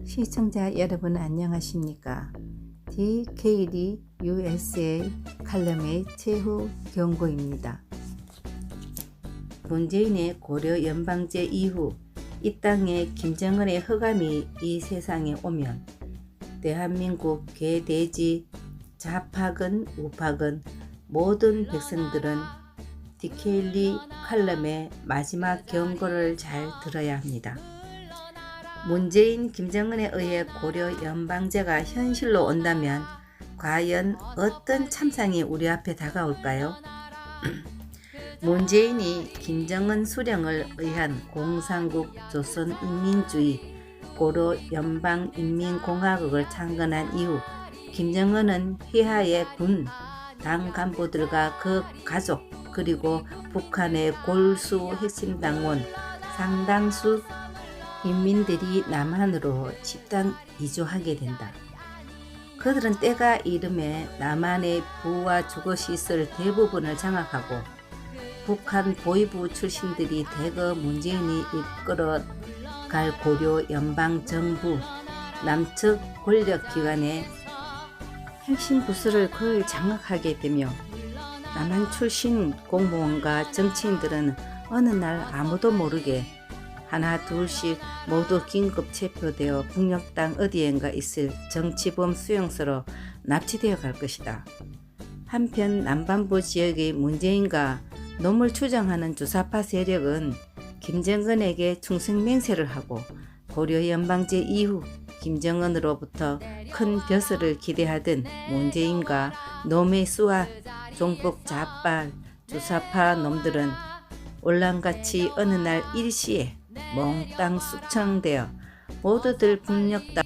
시청자 여러분 안녕하십니까? DKD USA 칼럼의 최후 경고입니다. 문재인의 고려 연방제 이후 이 땅에 김정은의 흑암이 이 세상에 오면 대한민국 개돼지 좌파건 우파건 모든 백성들은 DKD 칼럼의 마지막 경고를 잘 들어야 합니다. 문재인, 김정은에 의해 고려 연방제가 현실로 온다면 과연 어떤 참상이 우리 앞에 다가올까요? 문재인이 김정은 수령을 의한 공산국 조선인민주의 고려 연방인민공화국을 창건한 이후 김정은은 휘하의 군, 당 간부들과 그 가족 그리고 북한의 골수 핵심 당원 상당수 인민들이 남한으로 집단 이주하게 된다. 그들은 때가 이름에 남한의 부와 주거시설 대부분을 장악하고 북한 보위부 출신들이 대거 문재인이 이끌어갈 고려 연방정부 남측 권력기관의 핵심 부서를 거의 장악하게 되며 남한 출신 공무원과 정치인들은 어느 날 아무도 모르게 하나 둘씩 모두 긴급 체포되어 북녘 땅 어디엔가 있을 정치범 수용소로 납치되어 갈 것이다. 한편 남반부 지역의 문재인과 놈을 추정하는 주사파 세력은 김정은에게 충성맹세를 하고 고려 연방제 이후 김정은으로부터 큰 벼슬을 기대하던 문재인과 놈의 수와 종북 좌빨 주사파 놈들은 올랑같이 어느 날 일시에 몽땅 숙청되어 모두들 북녘 땅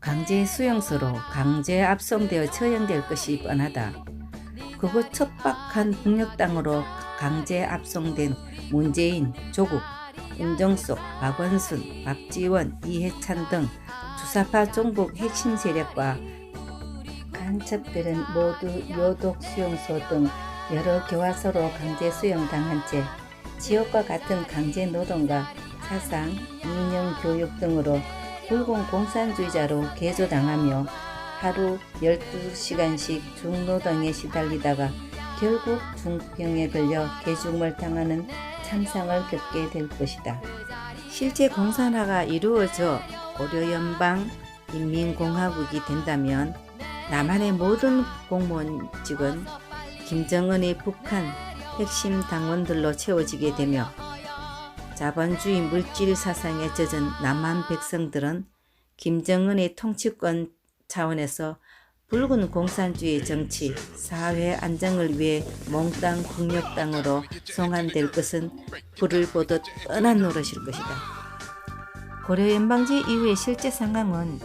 강제 수용소로 강제 압송되어 처형될 것이 뻔하다. 그곳 척박한 북녘 땅으로 강제 압송된 문재인, 조국, 임종석, 박원순, 박지원, 이해찬 등 주사파 종북 핵심 세력과 간첩들은 모두 요독 수용소 등 여러 교화소로 강제 수용당한 채 지옥과 같은 강제 노동과 사상, 이념 교육 등으로 붉은 공산주의자로 개조당하며 하루 12시간씩 중노동에 시달리다가 결국 중병에 걸려 개죽음을 당하는 참상을 겪게 될 것이다. 실제 공산화가 이루어져 고려 연방 인민공화국이 된다면 남한의 모든 공무원직은 김정은의 북한 핵심 당원들로 채워지게 되며 자본주의 물질 사상에 젖은 남한 백성들은 김정은의 통치권 차원에서 붉은 공산주의 정치, 사회 안정을 위해 몽땅 북녘 땅으로 송환될 것은 불을 보듯 뻔한 노릇일 것이다. 고려 연방제 이후의 실제 상황은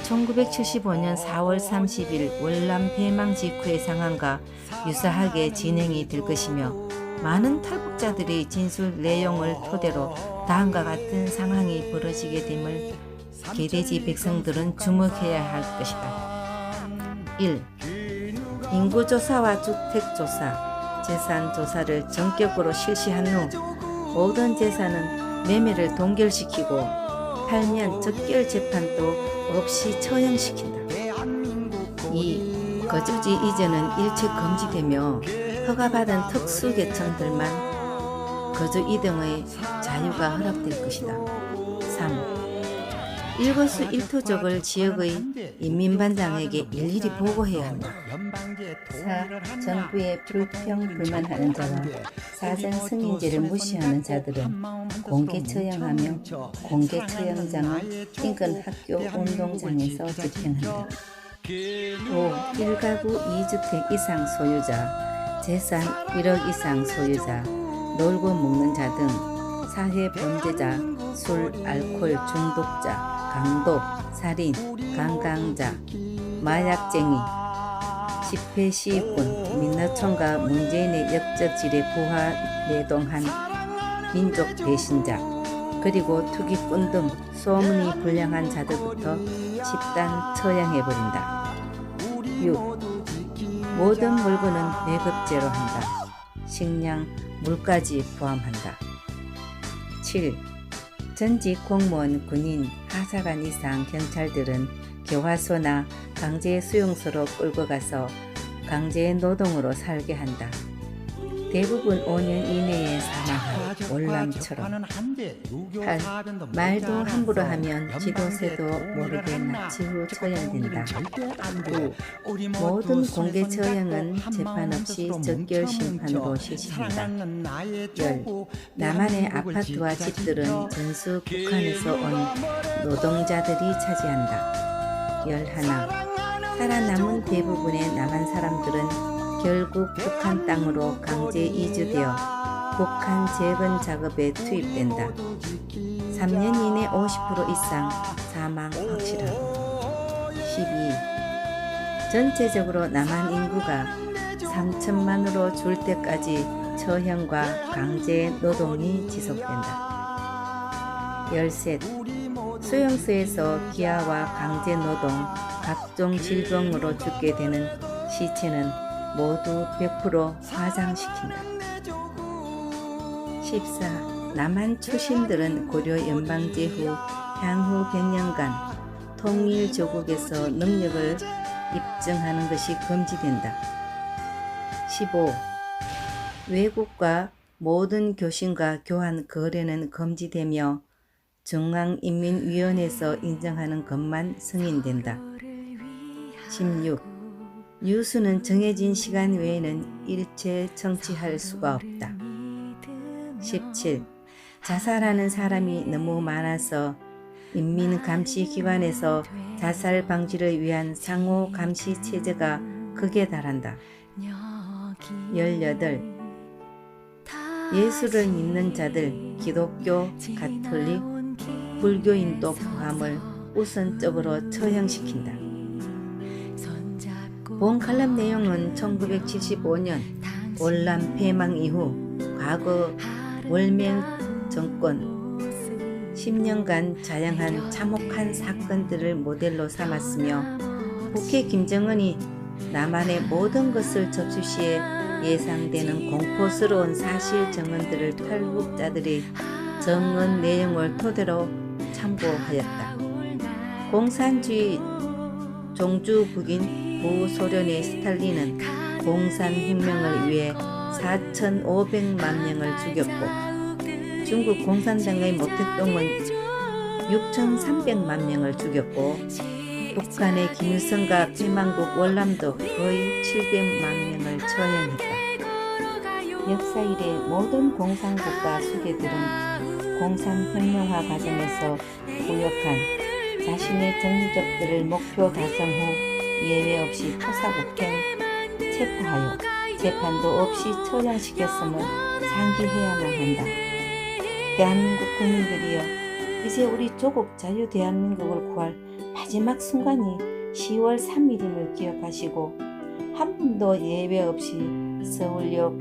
1975년 4월 30일 월남 패망 직후의 상황과 유사하게 진행이 될 것이며 많은 탈북자들의 진술 내용을 토대로 다음과 같은 상황이 벌어지게 됨을 개돼지 백성들은 주목해야 할 것이다. 1. 인구조사와 주택조사, 재산조사를 전격으로 실시한 후 모든 재산은 매매를 동결시키고 팔면 적결 재판도 없이 처형시킨다. 2. 거주지 이전은 일체 금지되며 허가받은 특수계층들만 거주 이동의 자유가 허락될 것이다. 3. 일거수일투족을 지역의 인민반장에게 일일이 보고해야 한다. 4. 정부에 불평불만하는 자와 사전 승인제를 무시하는 자들은 공개 처형하며 공개 처형장은 인근 학교 운동장에서 집행한다. 5. 1가구 2주택 이상 소유자, 재산 1억 이상 소유자, 놀고 먹는 자 등 사회 범죄자, 술, 알코올 중독자, 강도, 살인, 강강자, 마약쟁이, 집회 시위꾼, 민노총과 문재인의 역적질에 부하내동한 민족 배신자, 그리고 투기꾼 등 소문이 불량한 자들부터 집단 처형해버린다. 6. 모든 물건은 매급제로 한다. 식량, 물까지 포함한다. 7. 전직 공무원, 군인, 하사관 이상 경찰들은 교화소나 강제 수용소로 끌고 가서 강제 노동으로 살게 한다. 대부분 5년 이내에 사망할 월남처럼. 8. 말도 함부로 하면 지도새도 모르게 납치 후 처형된다. 9. 모든 공개 처형은 재판 없이 적결 심판으로 실시한다. 10. 남한의 아파트와 집들은 전수 북한에서 온 노동자들이 차지한다. 11. 살아남은 대부분의 남한 사람들은 결국 북한 땅으로 강제 이주되어 북한 재건 작업에 투입된다. 3년 이내 50% 이상 사망 확실하고. 12. 전체적으로 남한 인구가 3천만으로 줄 때까지 처형과 강제 노동이 지속된다. 13. 수용소에서 기아와 강제 노동, 각종 질병으로 죽게 되는 시체는 모두 100% 화장시킨다. 14. 남한 출신들은 고려 연방제 후 향후 100년간 통일조국에서 능력을 입증하는 것이 금지된다. 15. 외국과 모든 교신과 교환 거래는 금지되며 중앙인민위원회에서 인정하는 것만 승인된다. 16. 뉴스는 정해진 시간 외에는 일체 청취할 수가 없다. 17. 자살하는 사람이 너무 많아서 인민감시기관에서 자살 방지를 위한 상호 감시 체제가 극에 달한다. 18. 예수를 믿는 자들, 기독교, 가톨릭, 불교인도 포함을 우선적으로 처형시킨다. 본 칼럼 내용은 1975년 월남 폐망 이후 과거 월맹 정권 10년간 자영한 참혹한 사건들을 모델로 삼았으며 북해 김정은이 남한의 모든 것을 접수시에 예상되는 공포스러운 사실 증언들을 탈북자들이 증언 내용을 토대로 참고하였다. 공산주의 종주국인 구소련의 스탈린은 공산혁명을 위해 4,500만 명을 죽였고 중국 공산당의 모택동은 6,300만 명을 죽였고 북한의 김일성과 폐망국 월남도 거의 700만 명을 처형했다. 역사 이래 모든 공산국가 수괴들은 공산혁명화 과정에서 부역한 자신의 정적들을 목표 달성 후 예외 없이 토사구팽 체포하여 재판도 없이 처형시켰음을 상기해야만 한다. 대한민국 국민들이여, 이제 우리 조국 자유 대한민국을 구할 마지막 순간이 10월 3일임을 기억하시고 한 번도 예외 없이 서울역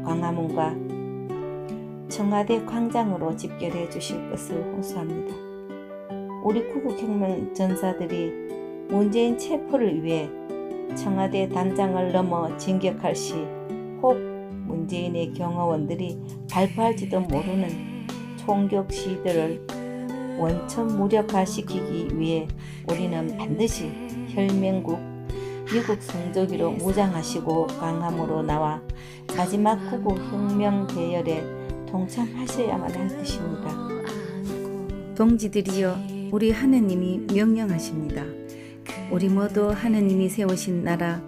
광화문과 청와대 광장으로 집결해 주실 것을 호소합니다. 우리 구국혁명 전사들이 문재인 체포를 위해 청와대 단장을 넘어 진격할 시 혹 문재인의 경호원들이 발표할지도 모르는 총격 시위들을 원천 무력화시키기 위해 우리는 반드시 혈맹국 미국 성조기로 무장하시고 광화문으로 나와 마지막 구국혁명 대열에 동참하셔야만 할 것입니다. 동지들이여, 우리 하느님이 명령하십니다. 우리 모두 하느님이 세우신 나라,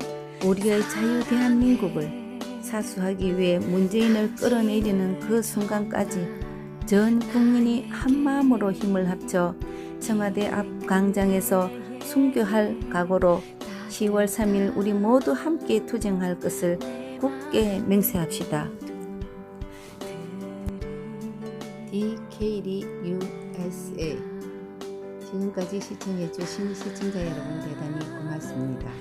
우리의 자유 대한민국을 사수하기 위해 문재인을 끌어내리는 그 순간까지 전 국민이 한마음으로 힘을 합쳐 청와대 앞 광장에서 순교할 각오로 10월 3일 우리 모두 함께 투쟁할 것을 굳게 맹세합시다. DKD USA. 지금까지 시청해주신 시청자 여러분 대단히 고맙습니다.